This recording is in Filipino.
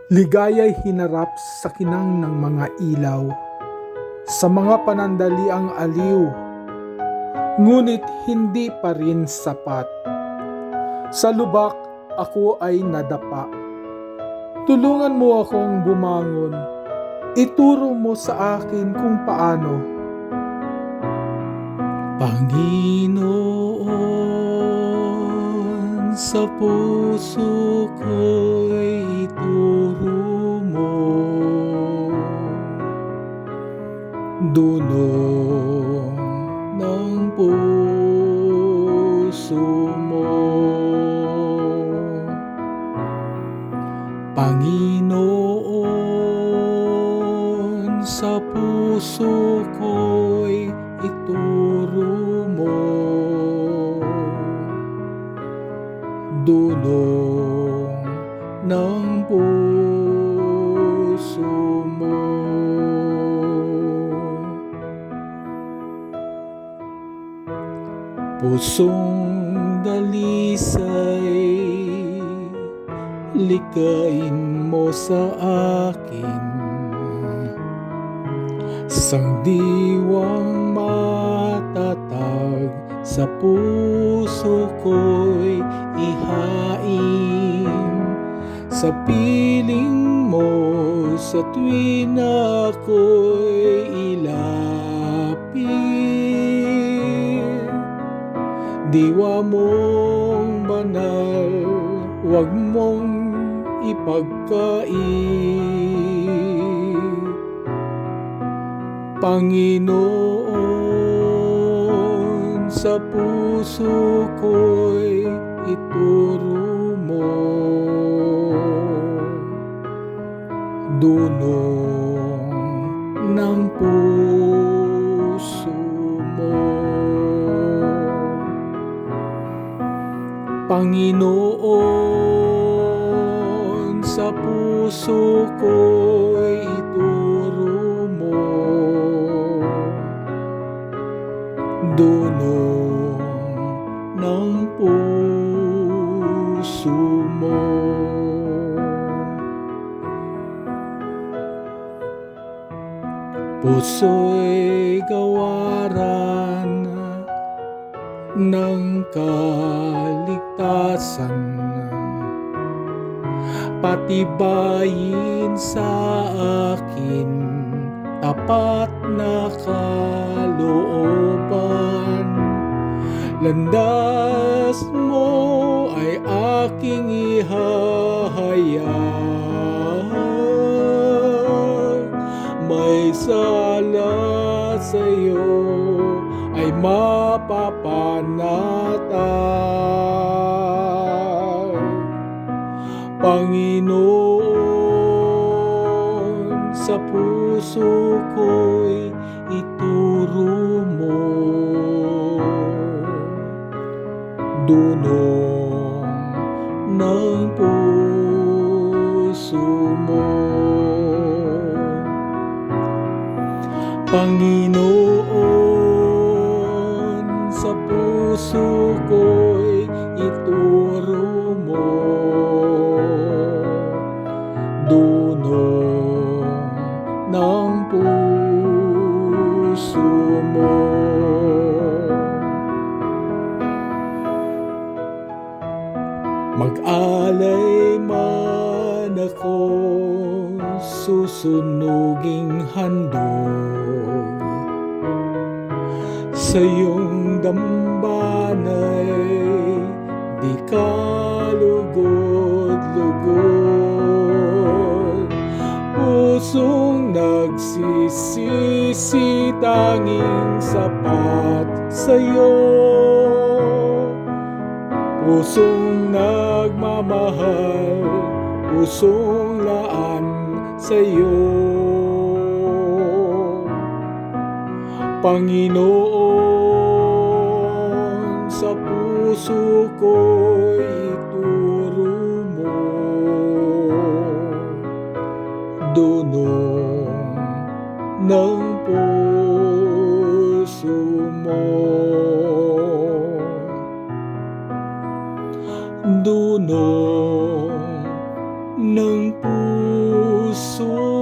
Ligaya'y hinarap sa kinang ng mga ilaw, sa mga panandaliang aliw, ngunit hindi pa rin sapat. Sa lubak ako ay nadapa. Tulungan mo akong bumangon, ituro mo sa akin kung paano. Panginoon, sa puso ko'y ituro mo, dulong ng puso mo. Panginoon, sa puso ko'y ituro mo, dulong ng puso mo. Pusong dalisay, likain mo sa akin, sangdiwang matatag sa puso ko'y ihain, sa piling mo sa tuwin ako'y ilapit. Diwa mong banal, huwag mong ipagkait. Panginoon, sa puso ko'y ituro mo, dulong ng puso mo. Panginoon, sa puso ko'y ituro mo, dulong ng puso mo. Puso'y gawaran ng kaligtasan, patibayin sa akin tapat na kalooban. Landas mo ay aking ihahayag, may sala sa'yo ay mapapanatag. Panginoon, sa puso ko'y ituro mo, dulong ng puso mo. Panginoon, sa puso ko'y ituro mo, dulong ng puso mo. Mag-alay man ako, susunuging handog, sa iyong dambanay di ka lugod-lugod. Pusong nagsisisi, tanging sapat sa'yo. Pusong nagmamahal, pusong laan sa'yo. Panginoon, sa puso ko'y ituro mo, dulong ng puso mo. Dulong ng puso puso.